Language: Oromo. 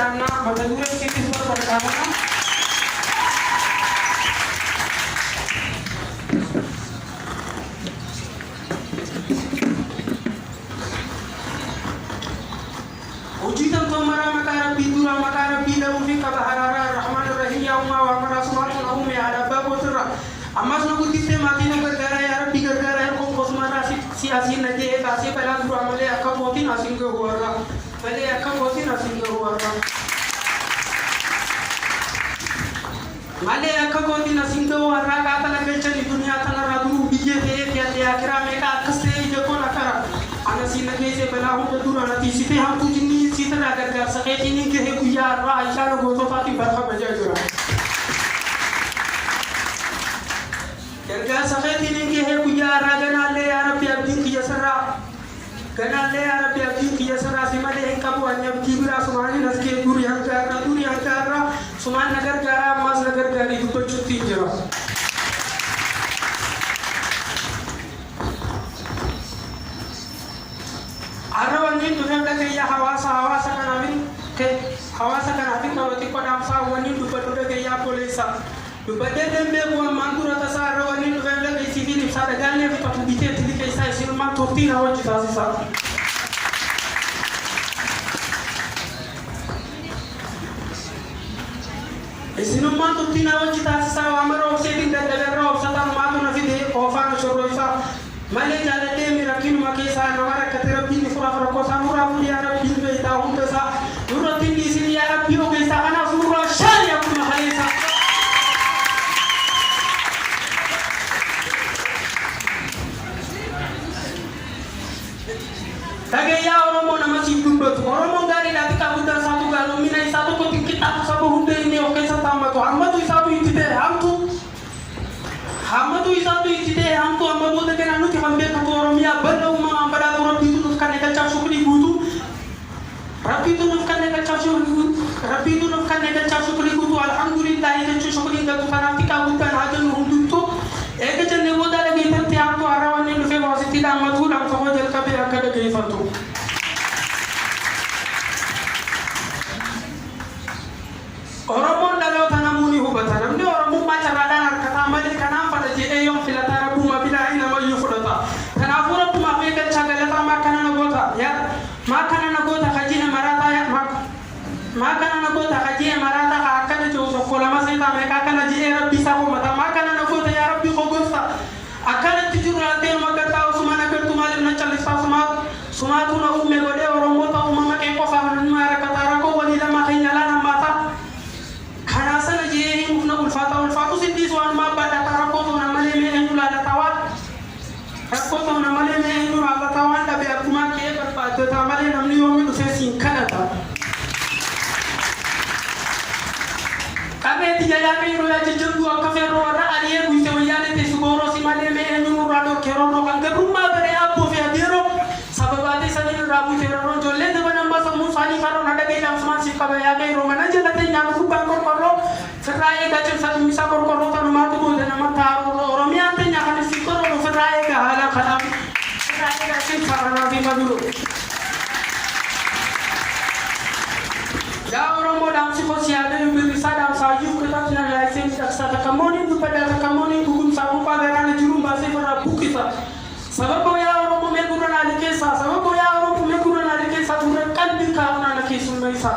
barbaadna mata duree isiitis barbaadna. Ujitan tomara makara bidura makara bida ufika baharara rahman rahim ya umma wa mara subhanahu wa ta'ala ala babu sirra amma sunu kutite matina gargara ya rabbi gargara ya ko kosmara siasi naje kasi pala dura male akka boti nasinge huara pale akka boti nasinge huara male akka boti nasinge huara ka tala belchani dunia tala radu bije te ya akira me ka kaste je ko nakara ana sinage se pala hu dura na tisite ham tu jinni sitana gargar sakhe ini ke he kuya ra aisha no goto fati barkha baja jura gargar sakhe ini ke he kuya ra gana le ya rabbi abdin ki yasra gana le ya rabbi abdin ki yasra simale he kabu anya kibira subhani naske duri hankara suman nagar gara mas nagar gari to chutti jura Arwani dunia lagi ya hawasa kan amin ke hawasa kan amin kalau tipe damsa wani dupa lagi ya polisa dupa dembe buat mantura tasa arwani dunia lagi civil sada galnya di patu bite tili ke sai siluman torti rawan cita sisa siluman torti rawan cita sisa amaro setting dan dalam satan matu nasi de ofan choroisa male jale te mirakin makisa nawara katera bin fura ko samura mu ya rabbi be ta hunta sa duratin di sini ya rabbi o be sa ana fura shariya kuma halisa tage ya oromo na masi dumbo oromo gari na tika buta satu galo mina satu ko kita sabu hunde ni o ke sa tamba to amma tu sabu itite hamtu Hamadu isatu itide hamtu amma boda ke nanu ti hambe ka to oromia bala uma ambada to rabbi tu kan ka cha shukri gutu rabbi tu kan ka cha shukri gutu rabbi tu kan ka cha shukri gutu alhamdulillah ite chu shukri ga tu kana ti ka gutu hajan hundu to eke jenne boda le ge tanti hamtu arawani lu fe wasiti da matu da to hojal ka be akada ge fantu oromo dalo tanamuni hubata namni oromo ma charada kata mali kana eyom filatara buma bila ina ma yufudata kana fura buma be ka chagalata ma kana na gota ya ma kana na gota khajina marata ya ma kana na gota khajina marata ka akana jo so kola ma sayta me ka kana ji rabbi sa ko mata ma kana na gota ya rabbi ko gosta akana tijuru ate ma kata usmana ka tumal na chalisa suma tu na umme gode oromo ta umma ke ko fa na mara kata ra ko wali lama khinyala na mata kana sana je mufna ulfatu sindi swan ma bada tarako na male me enula la tawat rakko na male me enula la tawat da be akuma ke par pa to ta male namni yomi to se sin kana ta kabe ti ya ke ro ya je jundu ka fe ro ra aliye bu se wiyane te sugoro si male me enula do ke ro kan ga rumma bere abbo fe adiro sababade sanin rabu te ro jolle de bana masa mu fani karo na daga tam sama si kabe ya ke ro mana je na te nyam ku ba ko Ferrae ga cem satu misa kor tan ma tu de na mata oromia te nya kan si kor ferrae ga hala khalam ferrae ga cem farana bi maduro ya oromo dam si ko si ade bi sa dam sa yu ko ta na ya sem sa ta kamoni du pada ta kamoni bugun sa ko pa ga na jurum ba se ferra bukita sabab ya oromo me gurana de ke sa sabab ya oromo me gurana de ke sa turan kan bi ka na ke sun mai sa